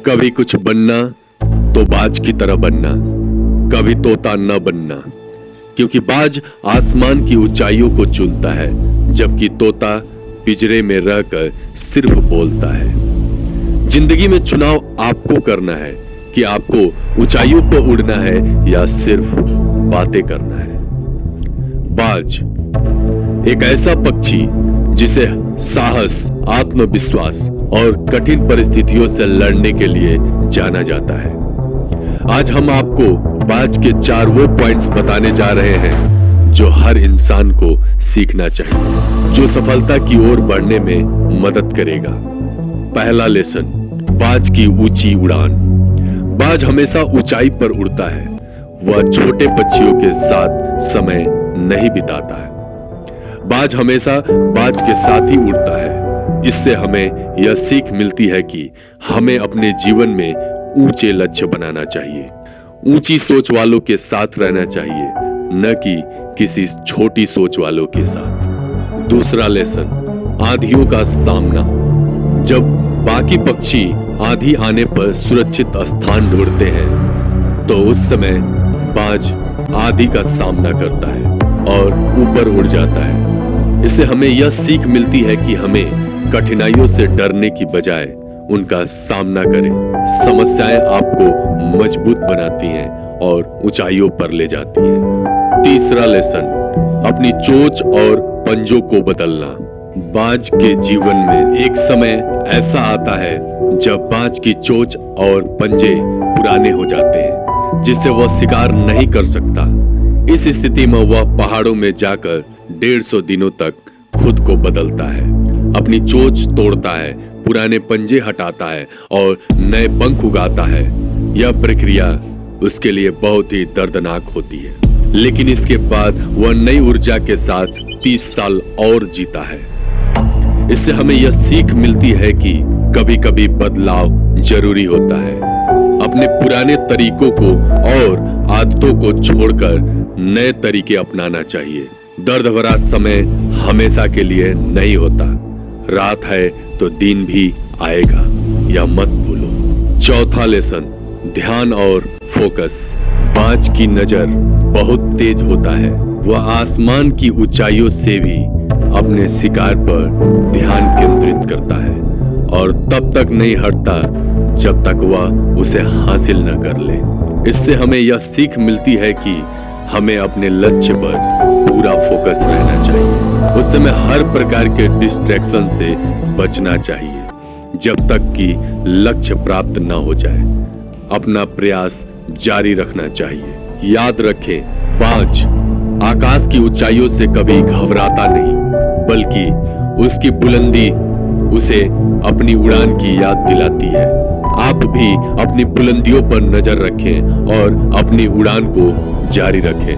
कभी कुछ बनना तो बाज की तरह बनना, कभी तोता न बनना, क्योंकि बाज आसमान की ऊंचाइयों को चुनता है, जबकि तोता पिंजरे में रहकर सिर्फ बोलता है। जिंदगी में चुनाव आपको करना है कि आपको ऊंचाइयों पर उड़ना है या सिर्फ बातें करना है। बाज एक ऐसा पक्षी जिसे साहस, आत्मविश्वास और कठिन परिस्थितियों से लड़ने के लिए जाना जाता है। आज हम आपको बाज के 4 वो पॉइंट्स बताने जा रहे हैं जो हर इंसान को सीखना चाहिए, जो सफलता की ओर बढ़ने में मदद करेगा। पहला लेसन, बाज की ऊंची उड़ान। बाज हमेशा ऊंचाई पर उड़ता है। वह छोटे पक्षियों के साथ समय नहीं बिताता है। बाज हमेशा बाज के साथ ही उड़ता है। इससे हमें यह सीख मिलती है कि हमें अपने जीवन में ऊंचे लक्ष्य बनाना चाहिए, ऊंची सोच वालों के साथ रहना चाहिए, न कि किसी छोटी सोच वालों के साथ। दूसरा लेसन, आंधियों का सामना। जब बाकी पक्षी आंधी आने पर सुरक्षित स्थान ढूंढते हैं, तो उस समय बाज आंधी का सामना करता है और ऊपर उड़ जाता है। इससे हमें यह सीख मिलती है कि हमें कठिनाइयों से डरने की बजाय उनका सामना करें। समस्याएं आपको मजबूत बनाती हैं और ऊंचाइयों पर ले जाती हैं। तीसरा लेसन, अपनी चोंच और पंजों को बदलना। बाज के जीवन में एक समय ऐसा आता है जब बाज की चोंच और पंजे पुराने हो जाते हैं, जिससे वह शिकार नहीं कर सकता। इस स्थिति में वह पहाड़ों में जाकर 150 दिनों तक खुद को बदलता है, अपनी चोंच तोड़ता है, पुराने पंजे हटाता है और नए पंख उगाता है। यह प्रक्रिया उसके लिए बहुत ही दर्दनाक होती है, लेकिन इसके बाद वह नई ऊर्जा के साथ 30 साल और जीता है। इससे हमें यह सीख मिलती है कि कभी-कभी बदलाव जरूरी होता है। अपने पुराने तरीकों को और आदतों को छोड़कर नए तरीके अपनाना चाहिए। दर्द भरा समय हमेशा के लिए नहीं होता। रात है तो दिन भी आएगा, यह मत भूलो। चौथा लेसन, ध्यान और फोकस। बाज की नजर बहुत तेज होता है। वह आसमान की ऊंचाइयों से भी अपने शिकार पर ध्यान केंद्रित करता है और तब तक नहीं हटता जब तक वह उसे हासिल न कर ले। इससे हमें यह सीख मिलती है कि हमें अपने लक्ष्य पर पूरा फोकस रहना चाहिए। उस समय हर प्रकार के डिस्ट्रैक्शन से बचना चाहिए जब तक कि लक्ष्य प्राप्त न हो जाए। अपना प्रयास जारी रखना चाहिए। याद रखें, बाज आकाश की ऊंचाइयों से कभी घबराता नहीं, बल्कि उसकी बुलंदी उसे अपनी उड़ान की याद दिलाती है। आप भी अपनी बुलंदियों पर नजर रखें और अपनी उड़ान को जारी रखें।